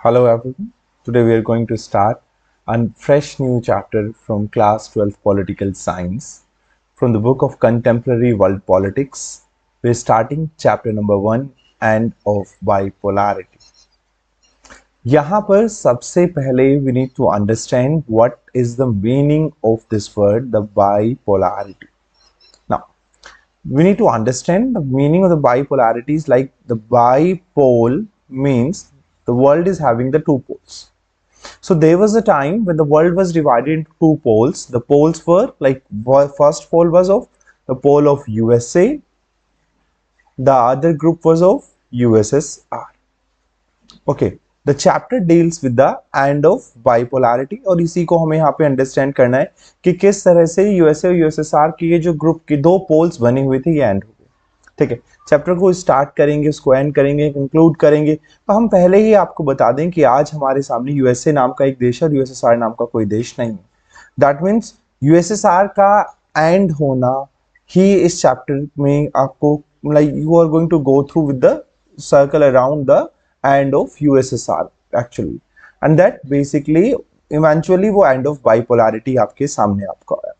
Hello everyone. Today we are going to start a fresh new chapter from class 12 political science from the book of contemporary world politics. We're starting chapter number 1 and of bipolarity. यहाँ पर सबसे पहले we need to understand what is the meaning of this word, the bipolarity. Now, we need to understand the meaning of the bipolarity is like the bipole means the world is having the two poles. So there was a time when the world was divided into two poles. The poles were like first pole was of the pole of USA, the other group was of USSR. Okay, the chapter deals with the end of bipolarity और इसी को हमें यहाँ पे understand करना है कि किस तरह से यूएसए और यूएसएसआर के ये जो ग्रुप के दो पोल्स बने हुए थे ये एंड हो गए. ठीक है, चैप्टर को स्टार्ट करेंगे, उसको एंड करेंगे, कंक्लूड करेंगे. तो हम पहले ही आपको बता दें कि आज हमारे सामने यूएसए नाम का एक देश है और यूएसएसआर नाम का कोई देश नहीं है. दैट मीन्स यूएसएसआर का एंड होना ही इस चैप्टर में आपको like you are going to go through with the circle around the end of USSR actually, and that basically eventually वो एंड ऑफ बाइपोलैरिटी आपके सामने आपको आया.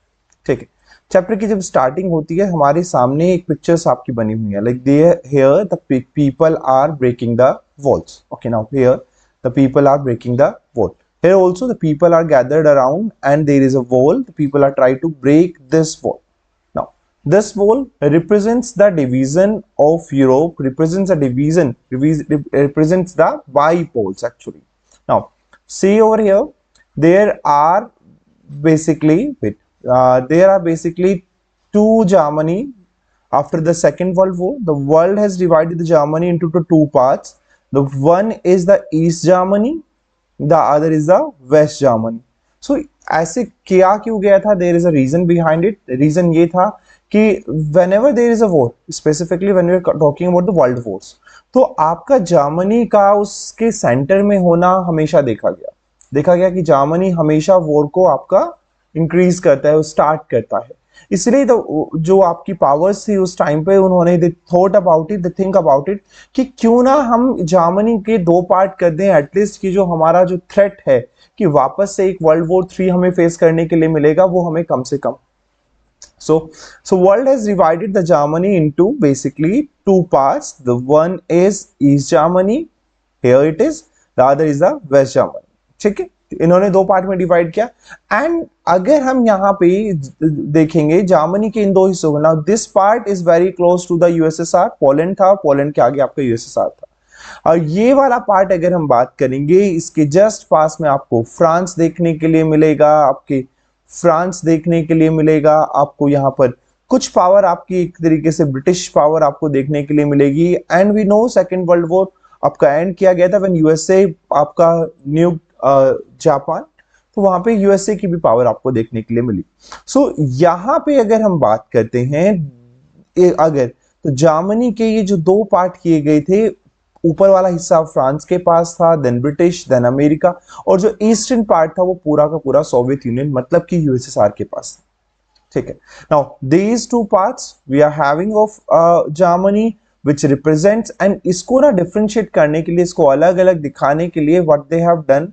ठीक है, चैप्टर की जब स्टार्टिंग होती है हमारे सामने एक पिक्चर्स आपकी बनी हुई है like they here the people are breaking the walls. Okay, now here the people are breaking the wall. Here also the people are gathered around and there is a wall. The people are trying to break this wall. Now, this wall represents the division of Europe, represents the division, represents the bipoles actually. Now, see over here, there are basically, there are basically two Germany. After the Second World War, the world has divided the Germany into two parts. The one is the East Germany, the other is the West Germany. So ऐसे किया क्यों गया था? There is a reason behind it. Reason ये था कि whenever there is a war, specifically when we are talking about the world wars, तो आपका जर्मनी का उसके सेंटर में होना हमेशा देखा गया कि जर्मनी हमेशा वॉर को आपका इंक्रीज करता है, स्टार्ट करता है. इसलिए जो आपकी पावर्स थी उस टाइम पे उन्होंने thought about it, think about it कि क्यों ना हम जर्मनी के दो पार्ट कर दें एटलीस्ट कि जो हमारा जो थ्रेट है कि वापस से एक वर्ल्ड वॉर 3 हमें फेस करने के लिए मिलेगा वो हमें कम से कम. So world has divided the Germany into basically two parts. The one is East Germany, here it is, the other is the West Germany. ठीक है, इन्होंने दो पार्ट में डिवाइड किया. एंड अगर हम यहाँ पे देखेंगे जर्मनी के इन दो हिस्सों को, now this part is very close to the USSR. Poland था, पोलैंड के आगे आपका यूएसएसआर था. और ये वाला पार्ट अगर हम बात करेंगे इसके जस्ट पास में आपको फ्रांस देखने के लिए मिलेगा, आपको यहाँ पर कुछ पावर आपकी एक तरीके से ब्रिटिश पावर आपको देखने के लिए मिलेगी. And we know second world war आपका एंड किया गया था व्हेन यूएसए आपका न्यू जापान, तो वहां पे यूएसए की भी पावर आपको देखने के लिए मिली. सो यहाँ पे अगर हम बात करते हैं अगर तो जर्मनी के ये जो दो पार्ट किए गए थे, ऊपर वाला हिस्सा फ्रांस के पास था, देन ब्रिटिश, देन अमेरिका, और जो ईस्टर्न पार्ट था वो पूरा का पूरा सोवियत यूनियन मतलब कि यूएसएसआर के पास. ठीक है, now these two parts we are having of Germany which represents, and इसको ना डिफरेंशिएट करने के लिए, इसको अलग अलग दिखाने के लिए what they have done,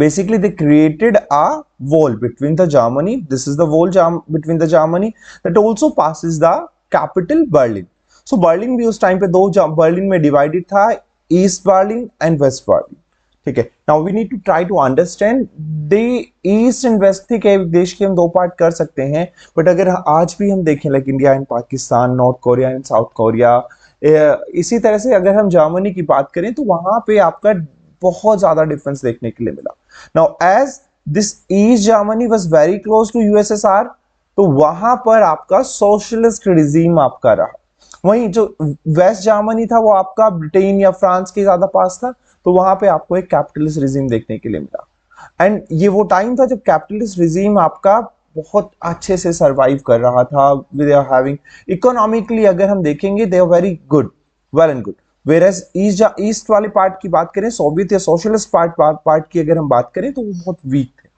basically they created a wall between the Germany. This is the wall between the Germany that also passes the capital Berlin. So Berlin भी उस टाइम पे दो बर्लिन में डिवाइडेड था, east Berlin and west Berlin. ठीक है, now we need to try to understand the east and west. ठीक है, देश के हम दो पार्ट कर सकते हैं, बट अगर आज भी हम देखें like India and Pakistan, north Korea and south Korea, इसी तरह से अगर हम जर्मनी की बात करें तो वहां पे आपका बहुत ज्यादा डिफरेंस देखने के लिए मिला. Now as this east Germany was very close to USSR, तो वहां पर आपका सोशलिस्ट रिजीम आपका रहा. वहीं जो वेस्ट जर्मनी था वो आपका ब्रिटेन या फ्रांस के ज्यादा पास था, तो वहां पे आपको एक कैपिटलिस्ट रिजीम देखने के लिए मिला. एंड ये वो टाइम था जब कैपिटलिस्ट रिजीम आपका बहुत अच्छे से सरवाइव कर रहा था. दे आर हैविंग इकोनॉमिकली अगर हम देखेंगे they are very good, well and good. Whereas east वाले पार्ट की बात करें, सोवियत या सोशलिस्ट पार्ट की अगर हम बात करें तो वो बहुत वीक थे.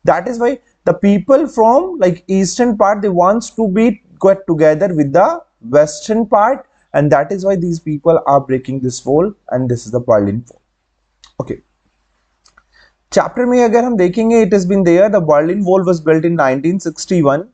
That is why the people from like eastern part they wants to be get together with the western part, and that is why these people are breaking this wall, and this is the Berlin Wall. ओके, chapter में अगर हम देखेंगे, it is been there, the Berlin wall was built in 1961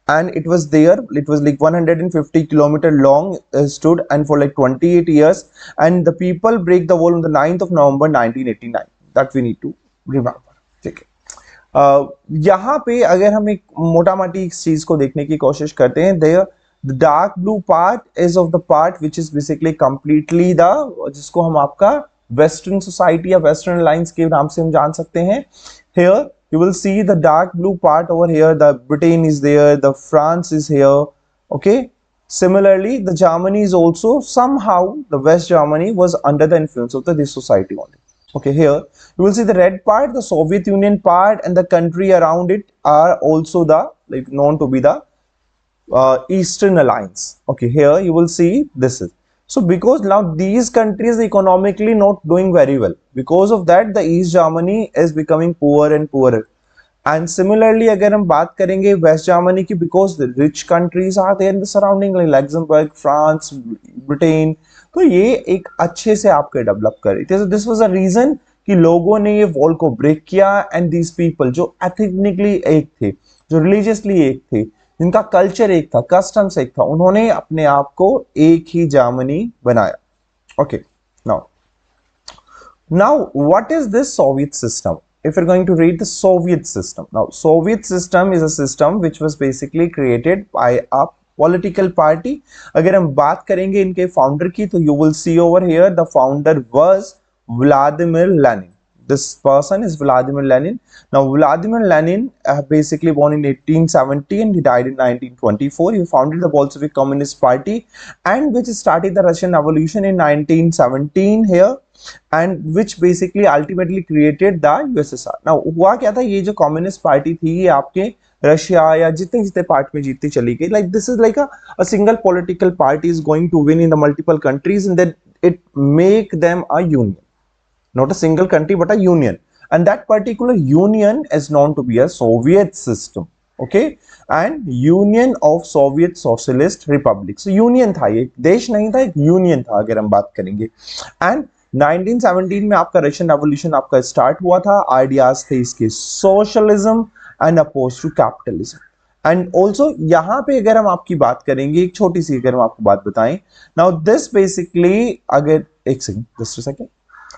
and it was there, it was like 150 kilometer long, stood and for like 28 years, and the people break the wall on the 9th of November 1989, that we need to remember. ठीक है, यहाँ पे अगर हम एक मोटा माटी इस चीज को देखने की कोशिश करते हैं, there the dark blue part is of the part which is basically completely the, जिसको हम आपका वेस्टर्न सोसाइटी या वेस्टर्न अलायंस के नाम से हम जान सकते हैं. Here you will see the dark blue part over here, the Britain is there, the France is here, okay. Similarly, the Germany is also, somehow the West Germany was under the influence of this society only. Okay, here you will see the red part, the Soviet Union part, and the country around it are also the, like, known to be the Eastern Alliance. Okay, here you will see this is. So because now these countries economically not doing very well, because of that the East Germany is becoming poorer and poorer. And similarly अगर हम बात करेंगे West Germany की, because the rich countries are there in the surrounding like Luxembourg, France, Britain, तो ये एक अच्छे से आपके डेवलप करे. This was a reason कि लोगों ने ये वॉल को ब्रेक किया, and these people जो एथनिकली एक थे, जो रिलीजियसली एक थे, जिनका कल्चर एक था, कस्टम्स एक था, उन्होंने अपने आप को एक ही जर्मनी बनाया. Okay, now what is this Soviet system? If you're going to read the Soviet system, now Soviet system is a system which was basically created by a political party. अगर हम बात करेंगे इनके फाउंडर की, तो you will see over here the founder was Vladimir Lenin. This person is Vladimir Lenin. Now Vladimir Lenin basically born in 1870 and he died in 1924. He founded the Bolshevik Communist Party, and which started the Russian Revolution in 1917 here, and which basically ultimately created the USSR. Now हुआ क्या था, ये जो communist party थी, ये आपके Russia या जितने जितने पार्ट में जीतती चली गई. Like this is like a single political party is going to win in the multiple countries, and then it make them a union. Not a single country but a union, and that particular union is known to be a Soviet system. Okay, and Union of Soviet Socialist Republics. So union था, ये देश नहीं था, एक union था अगर हम बात करेंगे. And 1917 में आपका रशियन रेवोल्यूशन आपका स्टार्ट हुआ था. आइडियाज थे इसके socialism and oppose to capitalism. And also यहाँ पे अगर हम आपकी बात करेंगे, एक छोटी सी अगर हम आपको बात बताएं, नाउ दिस बेसिकली, अगर एक second, just a second.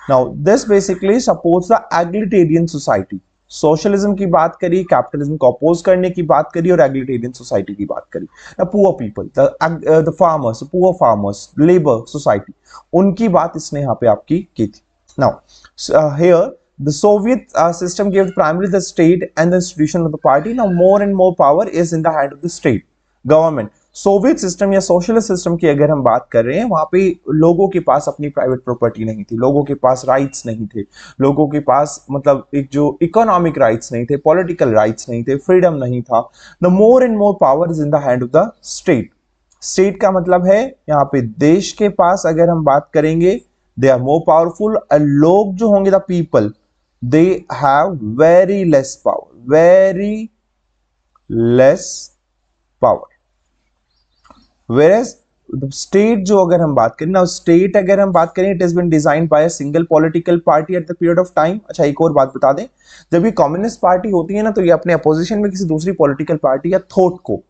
Now this basically supports the egalitarian society. Socialism की बात करी, कैपिटलिज्म को अपोज करने की बात करी, और एग्लिटेरियन सोसाइटी की बात करी. The poor people, the farmers, poor farmers, labour society, उनकी बात इसने यहाँ पे आपकी की थी. Now here the Soviet system gave primarily the state and the institution of the party. Now more and more power is in the hand of the state government. Soviet system या socialist system की अगर हम बात कर रहे हैं, वहां पे लोगों के पास अपनी प्राइवेट प्रॉपर्टी नहीं थी, लोगों के पास राइट्स नहीं थे, लोगों के पास मतलब एक जो इकोनॉमिक राइट्स नहीं थे, पॉलिटिकल राइट्स नहीं थे, फ्रीडम नहीं था. The more and more power is in the hand of the state. State का मतलब है यहाँ पे देश के पास अगर हम बात करेंगे, दे आर मोर पावरफुल. लोग जो होंगे, the people, they have very less power, very less power. Whereas the state जो अगर हम बात करें ना, स्टेट अगर हम बात करें, it is been designed by a single political party at the period of time. अच्छा, एक और बात बता दें, जब ये कम्युनिस्ट पार्टी होती है ना, तो ये अपने अपोजिशन में किसी दूसरी पॉलिटिकल पार्टी या थॉट को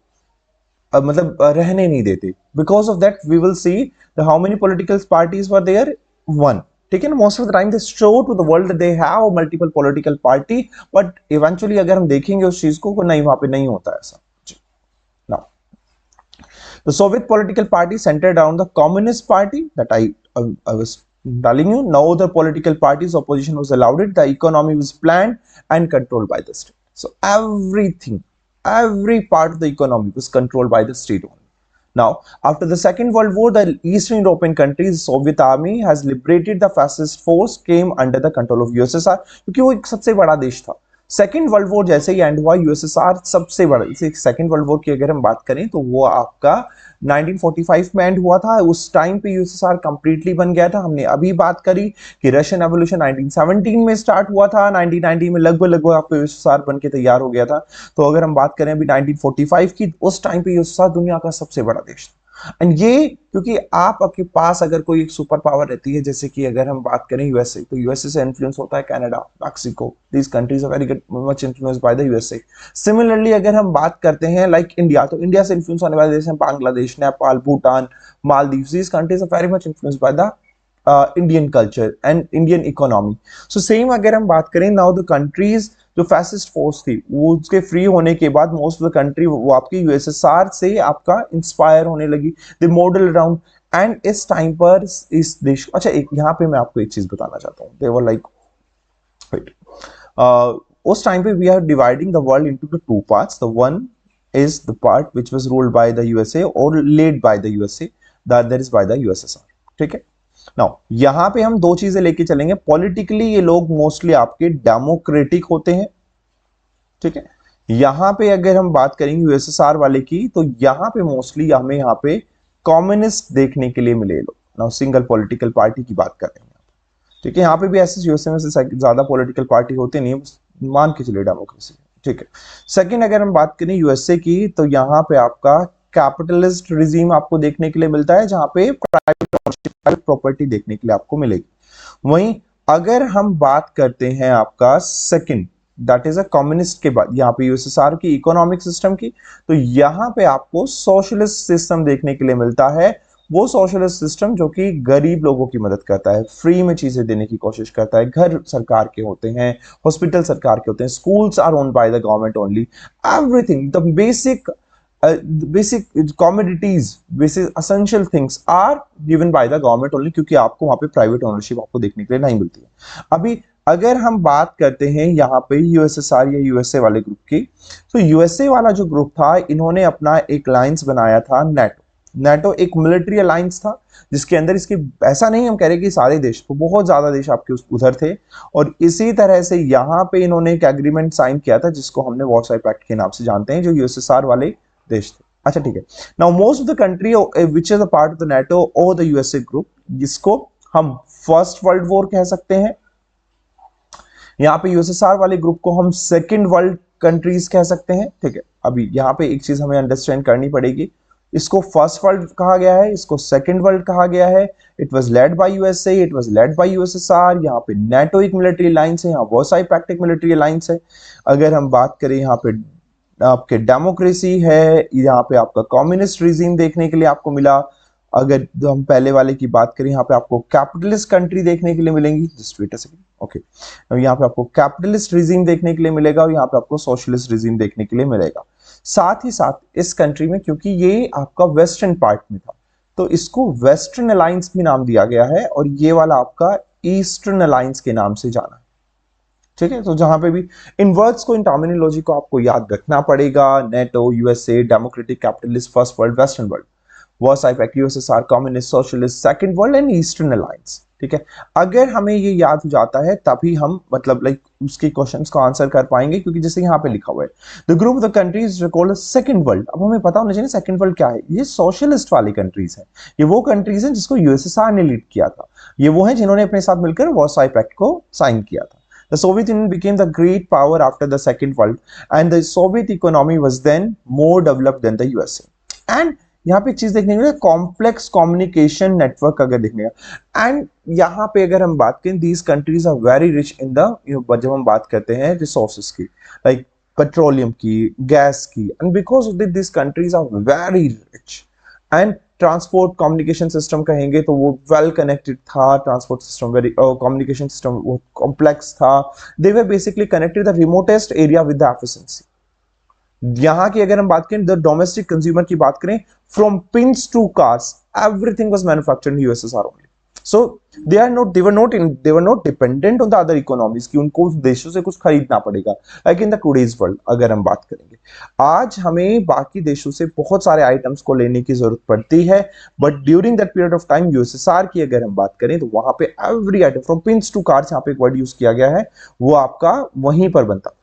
मतलब रहने नहीं देते. Because of that we will see how many political parties were there, one. ठीक है ना, most of the time they show to the world they have multiple political party, but eventually अगर हम देखेंगे उस चीज को, नहीं, वहां पे नहीं होता ऐसा. The Soviet political party centered around the Communist Party that I was telling you. No other political parties opposition was allowed it. The economy was planned and controlled by the state. So everything, every part of the economy was controlled by the state only. Now, after the Second World War, the Eastern European countries, Soviet army has liberated the fascist force, came under the control of USSR, क्योंकि वो एक सबसे बड़ा देश था. Second world war जैसे ही and हुआ, USSR सबसे बड़ा. सेकेंड वर्ल्ड वॉर की अगर हम बात करें तो वो आपका 1945 में एंड हुआ था. उस टाइम पे यूएसएसआर कंप्लीटली बन गया था. हमने अभी बात करी कि रशियन रेवोल्यूशन 1917 में स्टार्ट हुआ था, 1990 में लगभग आपको यूएसएसआर बन के तैयार हो गया था. तो अगर हम बात करें अभी 1945 की, उस टाइम पे यूएसएसआर दुनिया का सबसे बड़ा देश था. एंड ये क्योंकि आपके पास अगर कोई एक सुपर पावर रहती है, जैसे कि अगर हम बात करें यूएसए, तो यूएसए से इन्फ्लुएंस होता है Canada, Mexico, these countries are very much influenced by the USA. Similarly अगर हम बात करते हैं लाइक इंडिया, तो इंडिया से इन्फ्लुएंस होने वाले देश हैं Bangladesh, Nepal, Bhutan, Maldives, these countries are very much influenced by the Indian culture and Indian economy. So same अगर हम बात करें नाउ द कंट्रीज, जो फैसिस्ट फोर्स थी वो उसके फ्री होने के बाद मोस्ट ऑफ द कंट्री वो आपकी यूएसएसआर से आपका इंस्पायर होने लगी, द मॉडल अराउंड। एंड इस टाइम पर इस देश, अच्छा एक यहाँ पे मैं आपको एक चीज बताना चाहता हूँ, दे वर लाइक वेट, उस टाइम पे we are dividing the world into the two parts, the one is the part which was ruled by the USA or led by the USA, the other is by the USSR। ठीक है, now यहां पे हम दो चीजें लेके चलेंगे। Politically ये लोग मोस्टली आपके डेमोक्रेटिक होते हैं, ठीक है। यहां पे अगर हम बात करेंगे यूएसएसआर वाले की, तो यहां पे मोस्टली हमें यहां पे कम्युनिस्ट देखने के लिए मिले लोग। नाउ सिंगल पॉलिटिकल पार्टी की बात कर रहे हैं, ठीक है। यहाँ पे भी ऐसे यूएसए में से ज्यादा पॉलिटिकल पार्टी होते नहीं, मान के चलिए डेमोक्रेसी, ठीक है। सेकंड अगर हम बात करें यूएसए की, तो यहाँ पे आपका कैपिटलिस्ट रिजीम आपको देखने के लिए मिलता है, जहां पे प्राइवेट प्रॉपर्टी देखने के लिए आपको मिलेगी। वहीं अगर हम बात करते हैं आपका second, that is a communist के बाद यहाँ पे यूएसएसआर की इकोनॉमिक सिस्टम की, तो यहाँ पे आपको सोशलिस्ट सिस्टम देखने के लिए मिलता है। वो सोशलिस्ट सिस्टम जो कि गरीब लोगों की मदद करता है, फ्री में चीजें देने की कोशिश करता है, घर सरकार के होते हैं, हॉस्पिटल सरकार के होते हैं, schools are owned by the government only, everything the basic commodities, basic essential things are given by the government only, क्योंकि आपको वहां पे प्राइवेट ओनरशिप आपको देखने के लिए नहीं मिलती है। अभी अगर हम बात करते हैं यहाँ पे यूएसएसआर या यूएसए वाले ग्रुप की, तो यूएसए वाला जो ग्रुप था, इन्होंने अपना एक अलायंस बनाया था नेटो। नेटो एक मिलिट्री अलायंस था, जिसके अंदर इसके, ऐसा नहीं हम कह रहे कि सारे देश, तो बहुत ज्यादा देश आपके उधर थे। और इसी तरह से यहाँ पे इन्होंने एक एग्रीमेंट साइन किया था, जिसको हमने वर्साई पैक्ट के नाम से जानते हैं, जो यूएसएसआर वाले देश थे। अच्छा ठीक है, now most of the country which is a part of the NATO और द यूएसए ग्रुप, जिसको हम फर्स्ट वर्ल्ड वॉर कह सकते हैं, यहाँ पे यूएसएसआर वाले ग्रुप को हम सेकंड वर्ल्ड कंट्रीज कह सकते हैं, ठीक है। अभी यहाँ पे एक चीज हमें अंडरस्टैंड करनी पड़ेगी, इसको फर्स्ट वर्ल्ड कहा गया है, इसको सेकंड वर्ल्ड कहा गया है। It was led by USA, it was led by USSR. यहाँ पे नेटो एक मिलिट्री अलायंस है, यहाँ वर्साई पैक्ट एक मिलिट्री अलायंस है। अगर हम बात करें यहाँ पे आपके डेमोक्रेसी है, यहाँ पे आपका कम्युनिस्ट रिजीम देखने के लिए आपको मिला। अगर हम पहले वाले की बात करें, यहाँ पे आपको कैपिटलिस्ट कंट्री देखने के लिए मिलेंगी, just wait a second, okay. यहाँ पे आपको कैपिटलिस्ट रिजीम देखने के लिए मिलेगा, और यहाँ पे आपको सोशलिस्ट रिजीम देखने के लिए मिलेगा। साथ ही साथ इस कंट्री में, क्योंकि ये आपका वेस्टर्न पार्ट में था, तो इसको वेस्टर्न अलायंस भी नाम दिया गया है, और ये वाला आपका ईस्टर्न अलायंस के नाम से जाना है, ठीक है। तो जहां पे भी इन वर्ड्स को, इन टर्मिनोलॉजी को आपको याद रखना पड़ेगा। NATO, USA, democratic, capitalist, first world, western world, Versailles pact, USSR, communist, socialist, second world and eastern alliance, ठीक है। अगर हमें ये याद हो जाता है, तभी हम मतलब लाइक उसके क्वेश्चंस को आंसर कर पाएंगे, क्योंकि जैसे यहाँ पे लिखा हुआ है, the group of the countries called second world. अब हमें पता होना चाहिए सेकंड वर्ल्ड क्या है। ये सोशलिस्ट वाली कंट्रीज हैं, ये वो कंट्रीज हैं जिसको यूएसएसआर ने लीड किया था, ये वो हैं जिन्होंने अपने साथ मिलकर वर्साई पैक्ट को साइन किया था। The Soviet Union became the great power after the Second World, and the Soviet economy was then more developed than the USA. And यहाँ पे एक चीज देखने को मिले, कॉम्प्लेक्स कम्युनिकेशन नेटवर्क अगर देखने का। एंड यहाँ पे अगर हम बात करें, these countries are very rich in the, जब हम बात करते हैं रिसोर्सेज की, लाइक पेट्रोलियम की, गैस की, and because of this countries are very rich. And transport communication system कहेंगे तो वो वेल कनेक्टेड था, transport system very, communication system वो कॉम्प्लेक्स था। They were basically connected the remotest area with the efficiency. यहाँ की अगर हम बात करें, द डोमेस्टिक कंज्यूमर की बात करें, from pins to cars, everything was manufactured in USSR only. So they were not dependent on the other economies कि उनको उस देशों से कुछ खरीदना पड़ेगा। like in the today's world अगर हम बात करेंगे, आज हमें बाकी देशों से बहुत सारे आइटम्स को लेने की जरूरत पड़ती है, but during that period of time USSR की अगर हम बात करें, तो वहां पे every item from pins to cars, यहाँ पे एक वर्ड यूज किया गया है, वो आपका वहीं पर बनता था।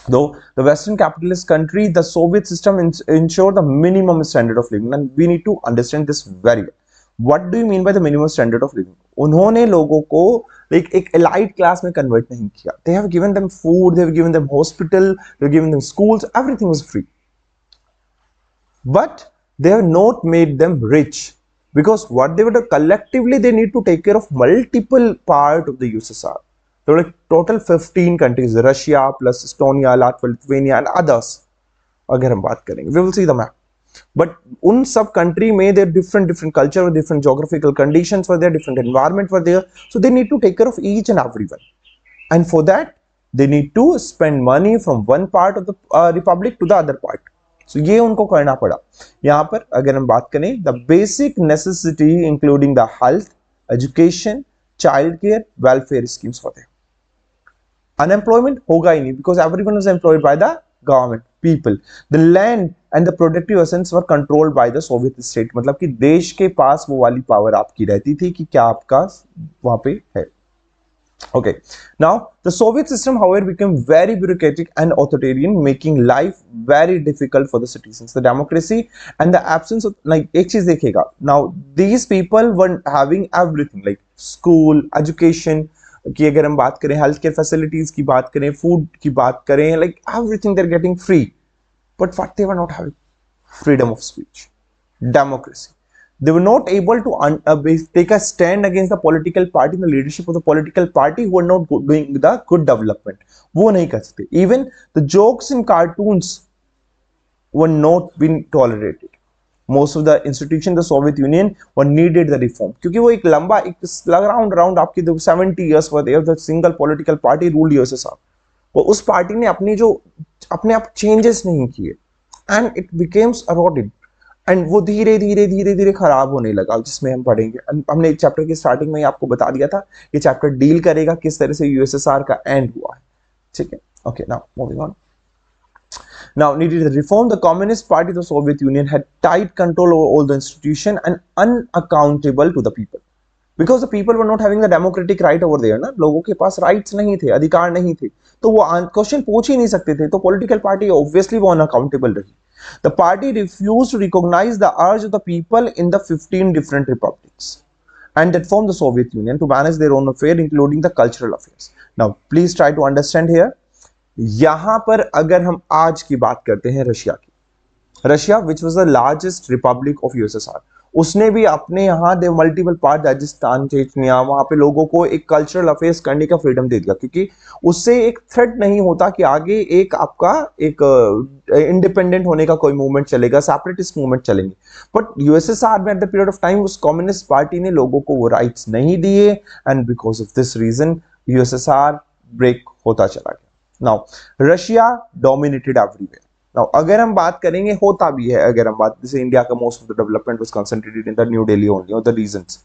Though the Western capitalist country, the Soviet system ensured the minimum standard of living, and we need to understand this very well. What do you mean by the minimum standard of living? उन्होंने लोगों को एक elite class में convert नहीं किया. They have given them food, they have given them hospital, they have given them schools, everything was free. But they have not made them rich, because what they would have collectively, they need to take care of multiple part of the USSR. There were like total 15 countries, Russia plus Estonia, Latvia, Lithuania and others. अगर हम बात करेंगे, we will see the map. But उन सब country में their different culture, different geographical conditions were there, different environment were there, so they need to take care of each and everyone. And for that they need to spend money from one part of the republic to the other part. So ये उनको करना पड़ा. यहाँ पर अगर हम बात करें, the basic necessity including the health, education, child care, welfare schemes for them. Unemployment होगा ही नहीं, because everyone was employed by the government, people. The land and the productive assets were controlled by the Soviet state. मतलब कि देश के पास वो वाली power आपकी रहती थी कि क्या आपका वहां पे है. Okay, now the Soviet system, however, became very bureaucratic and authoritarian, making life very difficult for the citizens. The democracy and the absence of, like, एक चीज देखिएगा. Now these people were having everything like school, education, कि अगर हम बात करें health care facilities की बात करें, फूड की बात करें, like everything they're getting free. But what they were not having? Freedom of speech, democracy. They were not able to take a stand against the political party, the leadership of the political party who were not doing the good development. वो नहीं कर सकते. Even the jokes in cartoons were not being tolerated. Most of the institutions, the Soviet Union, were needed the reform. क्योंकि वो एक लंबा एक around आपकी 70 years were there, the single political party ruled USSR. वो उस पार्टी ने अपनी जो अपने आप चेंजेस नहीं किए, and it becomes eroded. And वो धीरे धीरे धीरे धीरे खराब होने लगा, जिसमें हम पढ़ेंगे. हमने एक चैप्टर की स्टार्टिंग में ही आपको बता दिया था, ये चैप्टर डील करेगा किस तरह से यूएसएसआर का एंड हुआ है. ठीक है, okay. Now moving on. Now needed to reform. The Communist Party of the Soviet Union had tight control over all the institution and unaccountable to the people, because the people were not having the democratic right over there. ना, लोगों के पास rights नहीं थे, अधिकार नहीं थे, तो वो क्वेश्चन पूछ ही नहीं सकते थे. तो पॉलिटिकल पार्टी ऑब्वियसली वो अनअकाउंटेबल रही. The party refused to recognize the urge of the people in the 15 different republics and that formed the Soviet Union to manage their own affairs, including the cultural affairs. Now, please try to understand here. यहां पर अगर हम आज की बात करते हैं Russia की, Russia which was the largest Republic of USSR, उसने भी अपने यहाँ दे मल्टीपल पार्ट, राजस्थान, चेचनिया, वहां पे लोगों को एक कल्चरल अफेयर्स करने का फ्रीडम दे दिया, क्योंकि उससे एक थ्रेट नहीं होता कि आगे एक आपका एक इंडिपेंडेंट होने का कोई मूवमेंट चलेगा, सेपरेटिस्ट मूवमेंट चलेंगे. बट यूएसएसआर में at the period of time उस कम्युनिस्ट पार्टी ने लोगों को वो राइट्स नहीं दिए, and because of this reason USSR break होता चला गया. Now Russia dominated everywhere. Now, अगर हम बात करेंगे, होता भी है, अगर हम बात, जैसे इंडिया का most of the development was concentrated in the New Delhi only, और the reasons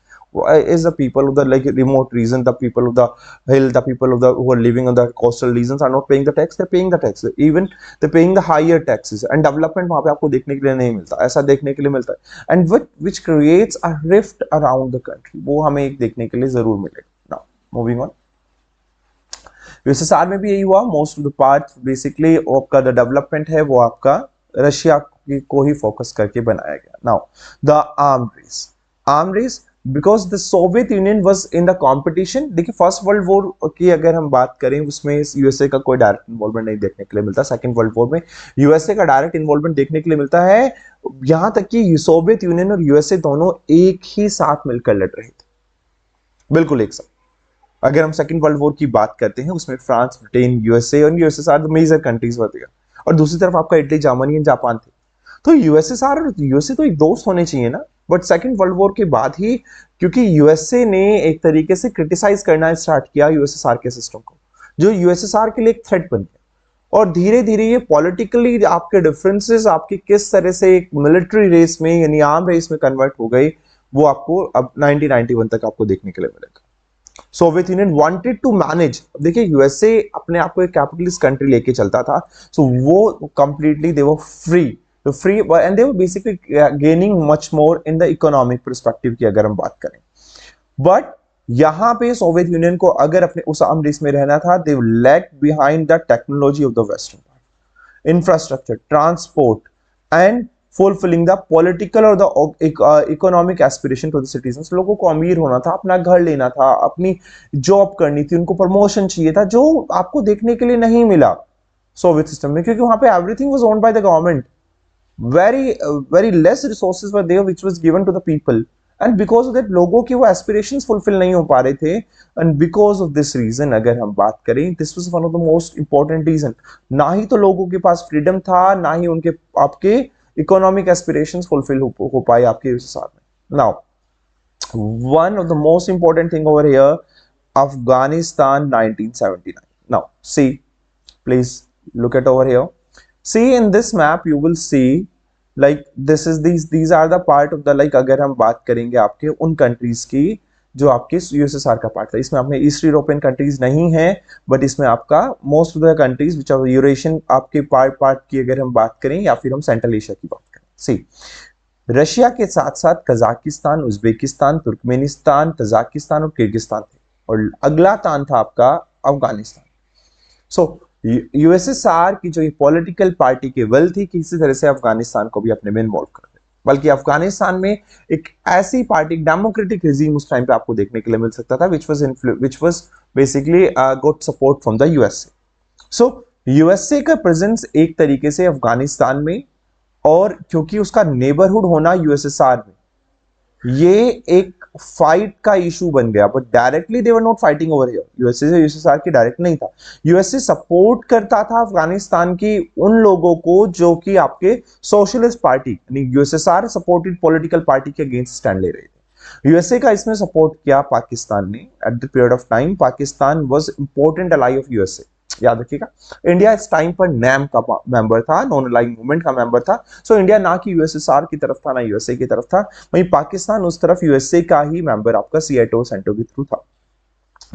is the people of the like remote region, the people of the hill, the people of the who are living on the coastal regions are not paying the tax. They're paying the tax, even they're paying the higher taxes, and development वहाँ पे आपको देखने के लिए नहीं मिलता, ऐसा देखने के लिए मिलता है, and which creates a rift around the country. वो हमें एक देखने के लिए जरूर मिलेगा. Now moving on. यूएसएसआर में भी यही हुआ. Most of the part basically आपका द डेवलपमेंट है वो आपका रशिया को ही फोकस करके बनाया गया. Now the arm race because the Soviet Union was in the competition. देखिए, फर्स्ट वर्ल्ड वॉर की अगर हम बात करें, उसमें यूएसए का कोई डायरेक्ट इन्वॉल्वमेंट नहीं देखने के लिए मिलता. सेकंड वर्ल्ड वॉर में यूएसए का डायरेक्ट इन्वॉल्वमेंट देखने के लिए मिलता है, यहां तक कि सोवियत यूनियन और यूएसए दोनों एक ही साथ मिलकर लड़ रहे थे, बिल्कुल एक साथ. अगर हम सेकंड वर्ल्ड वॉर की बात करते हैं, उसमें फ्रांस, ब्रिटेन, यूएसए और यूएसएसआर द मेजर कंट्रीज होते हैं, और दूसरी तरफ आपका इटली, जर्मनी एंड जापान थे. तो यूएसएसआर और यूएसए तो एक दोस्त होने चाहिए ना. बट सेकंड वर्ल्ड वॉर के बाद ही, क्योंकि यूएसए ने एक तरीके से क्रिटिसाइज करना स्टार्ट किया यूएसएसआर के सिस्टम को, जो यूएसएसआर के लिए एक थ्रेट बन गया, और धीरे धीरे ये पॉलिटिकली आपके डिफरेंसेस आपकी किस तरह से एक मिलिट्री रेस में यानी आर्म रेस में कन्वर्ट हो गई, वो आपको अब 1991 तक आपको देखने के लिए मिलेगा. Soviet Union wanted to manage. देखिए, यूएसए अपने आप को एक कैपिटलिस्ट कंट्री लेके चलता था, सो वो completely they were free and they were basically gaining much more in the economic perspective की अगर हम बात करें. बट यहां पे सोवियत यूनियन को अगर अपने उस आर्म रेस में रहना था, they lag behind the technology of the western part, infrastructure, transport and fulfilling the political or the economic aspiration to the citizens. लोगों को अमीर होना था, अपना घर लेना था, अपनी जॉब करनी थी, उनको प्रमोशन चाहिए था, जो आपको देखने के लिए नहीं मिला सोवियत सिस्टम में, क्योंकि वहां पे everything was owned by the government. very less resources were there which was given to the people, and because of that लोगों के वो aspirations fulfill नहीं हो पा रहे थे, and because of this reason अगर हम बात करें, this was one of the most important reason. ना ही तो लोगों के पास freedom था, ना ही उनके आपके economic aspirations fulfill हो पाए आपके USSR में. Now one of the most important thing over here, Afghanistan 1979. Now see, please look at over here. See in this map you will see like this is these are the part of the like अगर हम बात करेंगे आपके उन countries की जो आपके USSR का पार्ट था, इसमें आपने ईस्ट यूरोपियन कंट्रीज नहीं है, बट इसमें आपका most of the countries which are Eurasian आपके पार्ट की अगर हम बात करें या फिर हम सेंट्रल एशिया की बात करें. सी रशिया के साथ साथ कजाकिस्तान, उज्बेकिस्तान, तुर्कमेनिस्तान, तजाकिस्तान और किर्गिस्तान थे, और अगला तान था आपका अफगानिस्तान. सो यूएसएसआर की जो ये पॉलिटिकल पार्टी की विल थी कि इसी तरह से अफगानिस्तान को भी अपने में इन्वॉल्व कर दे, बल्कि अफगानिस्तान में एक ऐसी पार्टी डेमोक्रेटिक रिजीम उस टाइम पे आपको देखने के लिए मिल सकता था which was basically got support from the USA. So USA का प्रेजेंस एक तरीके से अफगानिस्तान में, और क्योंकि उसका नेबरहुड होना यूएसएसआर में, ये एक फाइट का इशू बन गया, but directly they were not fighting over here. USA से यूएसएसआर की डायरेक्ट नहीं था. यूएसए सपोर्ट करता था अफगानिस्तान की उन लोगों को जो कि आपके सोशलिस्ट पार्टी यानी यूएसएसआर सपोर्टेड पॉलिटिकल पार्टी के अगेंस्ट स्टैंड ले रहे थे. यूएसए का इसमें सपोर्ट किया पाकिस्तान ने. At the period of time Pakistan was important ally of USA. याद रखिएगा, इंडिया इस टाइम पर नैम का मेंबर था, नॉन अलाइंग मूवमेंट का मेंबर था. सो इंडिया ना कि यूएसएसआर की तरफ था ना यूएसए की तरफ था. वहीं पाकिस्तान उस तरफ यूएसए का ही मेंबर आपका सीएटो सेंटो के थ्रू था.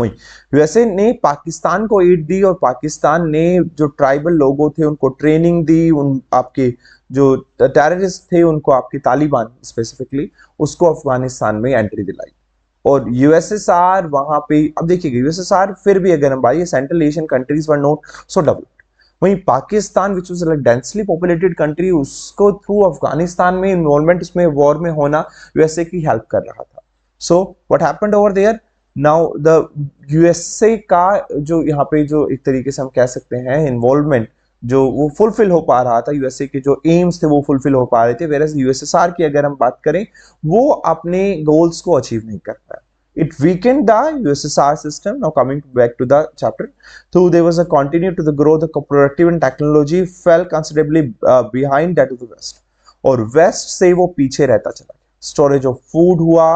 वही यूएसए ने पाकिस्तान को एड दी, और पाकिस्तान ने जो ट्राइबल लोगों थे उनको ट्रेनिंग दी, उन आपके जो टेररिस्ट थे उनको, आपके तालिबान स्पेसिफिकली, उसको अफगानिस्तान में एंट्री दिलाई. और यूएसएसआर वहां पे, अब देखिएगा यूएसएसआर फिर भी अगर हम बात, central Asian countries were not so developed. वहीं Pakistan which was like densely populated country, उसको थ्रू अफगानिस्तान में इन्वॉल्वमेंट, उसमें वॉर में होना यूएसए की हेल्प कर रहा था. So what happened over there now, the USA का जो यहाँ पे जो एक तरीके से हम कह सकते हैं इन्वॉल्वमेंट जो वो फुलफिल हो पा रहा था, यूएसए के जो एम्स थे वो फुलफिल हो पा रहे थे, वेरएज यूएसएसआर की अगर हम बात करें वो अपने गोल्स को अचीव नहीं कर पाया. It weakened the USSR system. Now coming back to the chapter, so there was a continue to the growth of productive and technology fell considerably behind that of the West. और waste से वो पीछे रहता चला गया. Storage of food हुआ,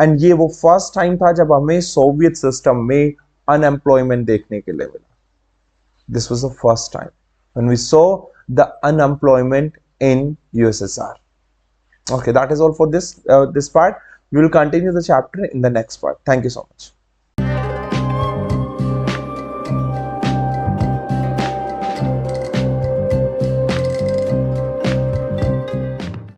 and ये वो फर्स्ट टाइम था जब हमें सोवियत सिस्टम में अनएम्प्लॉयमेंट देखने के लिए मिला. This was the first time when we saw the unemployment in USSR. Okay, that is all for this part. We will continue the chapter in the next part. Thank you so much.